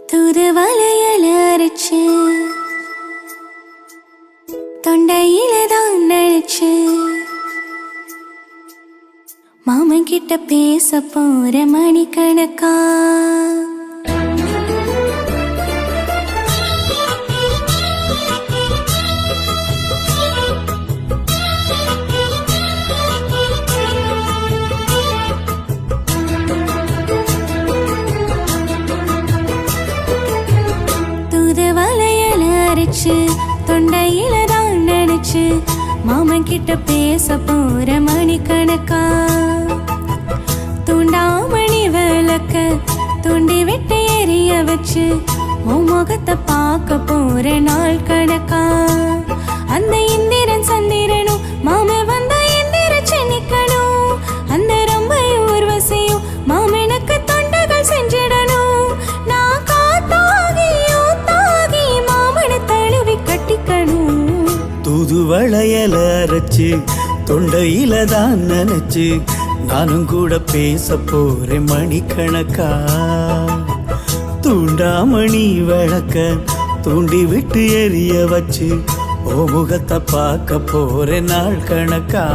தூதுவளையல அரைச்சு தொண்டையில தான் நனைச்சு மாமன் கிட்ட பேச போற மணிக்கணக்கா தூதுவளையல அரைச்சு தொண்டையில தான் நனைச்சு மாமன் கிட்ட பேச போற மணிக்கணக்கா தூண்டாமணி விளக்க தூண்டி விட்டு எரிய வச்சு உன் முகத்தை பார்க்க போற நாள் கணக்கா அந்த இந்திரன் சந்திரனும் மாம வந்த இந்திர சென்னிக்கணும் அந்த ரொம்ப ஊர்வசியும் மாமனுக்கு தொண்டகள் செஞ்சிடணும் நான் காத்தாகி ஊத்தாகி மாமனை தழுவி கட்டிக்கணும் தூதுவளையல அரைச்சு தொண்டையில தான் நினைச்சு நானும் கூட பேச போறேன் மணிக்கணக்கா தூண்டாமணி விளக்க தூண்டி விட்டு எரிய வச்சு ஓ முகத்தை பார்க்க போறேன் நாள் கணக்கா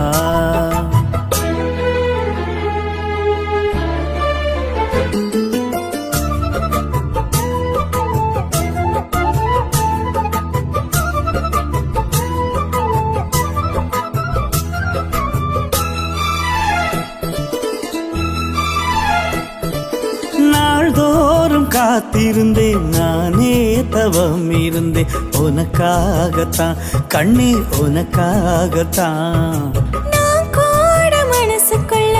நாள்தோறும் காத்திருந்தேன் நானே தவம் இருந்தேன் உனக்காகத்தான் கண்ணே உனக்காகத்தான் நான் கூட மனசுக்குள்ள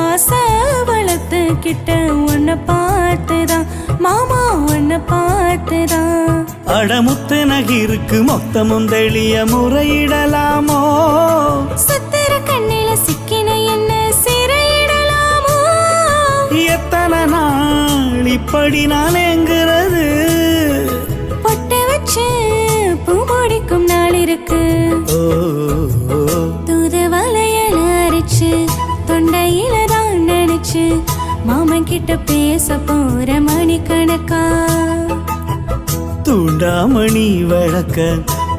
ஆசை வளர்த்துக்கிட்ட உன்னை பார்த்துதான் மாமா உன்னை பார்த்துதான் அடமுத்து நகிருக்கு மொத்தமும் தெளிய முறையிடலாமோ சத்திர கண்ணில சிக்கின என்ன சிறையிடலாமோ எத்தனை நாள் இப்படி நான் எங்கிறது பொட்டை வச்சு பூ முடிக்கும் நாள் இருக்கு ஓ தூதுவளையல அரைச்சு தொண்டையில தான் நினைச்சு மாமன் கிட்ட பேச போற மணிக்கணக்கா தூண்டாமணி விளக்க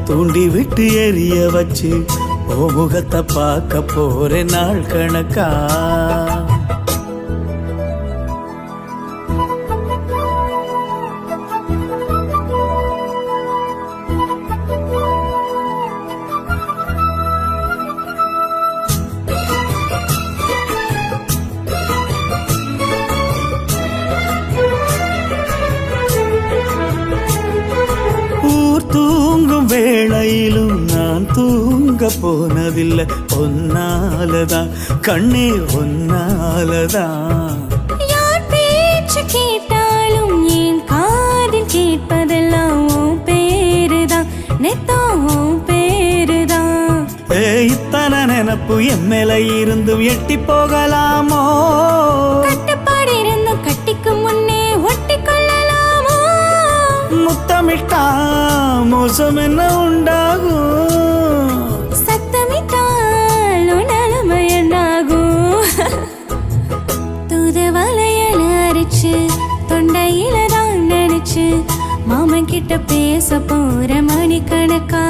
தூண்டி விட்டு எரிய வச்சு ஓ முகத்தை பார்க்க போறேன் நாள் கணக்கா தூங்கும் வேளையிலும் நான் தூங்க போனதில்லை ஒன்னாலதான் கண்ணே ஒன்னாலதான் யார் பேச்சு கேட்டாலும் என் காதில் கேட்பதெல்லாம் உன் பேருதான் நெத்தம் உன் பேருதான் இத்தனை நினப்பு என் மேல இருந்தும் எட்டி போகலாமோ கட்டுப்பாடு இருந்தும் கட்டிக்கு முன்னே ஒட்டி கொள்ளலாமோ முத்தமிட்டா மோசம் என்ன உண்டாகும் சத்தமிட்டால் உணலமை என்னாகும் தூதுவளையல அரைச்சு தொண்டையில தான் நினைச்சு மாமன் கிட்ட பேச போற மணிக்கணக்கா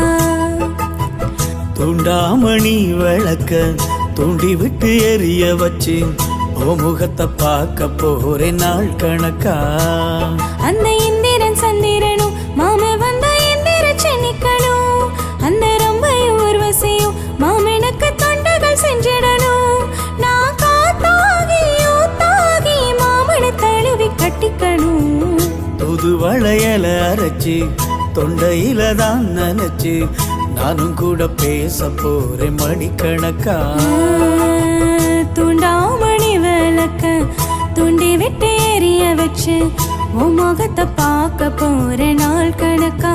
தூண்டாமணி விளக்க தூண்டி விட்டு எரிய வச்சு ஓ முகத்தை பார்க்க போறேன் நாள் கணக்கா அந்த இந்திரன் சந்திரனும் மாம வந்த இந்திர சென்னிக்கணும் அந்த ரொம்ப ஊர்வசியும் மாமனுக்கு தொண்டகள் செஞ்சிடணும் நான் காத்தாகி ஊத்தாகி மாமனை தழுவி கட்டிக்கணும் தூதுவளையல அரைச்சு தொண்டையில தான் நினைச்சு நானும் கூட பேச போறேன் மணிக்கணக்கா தூண்டாமணி விளக்க தூண்டி விட்டு எரிய வச்சு உன் முகத்தை பார்க்க போற நாள் கணக்கா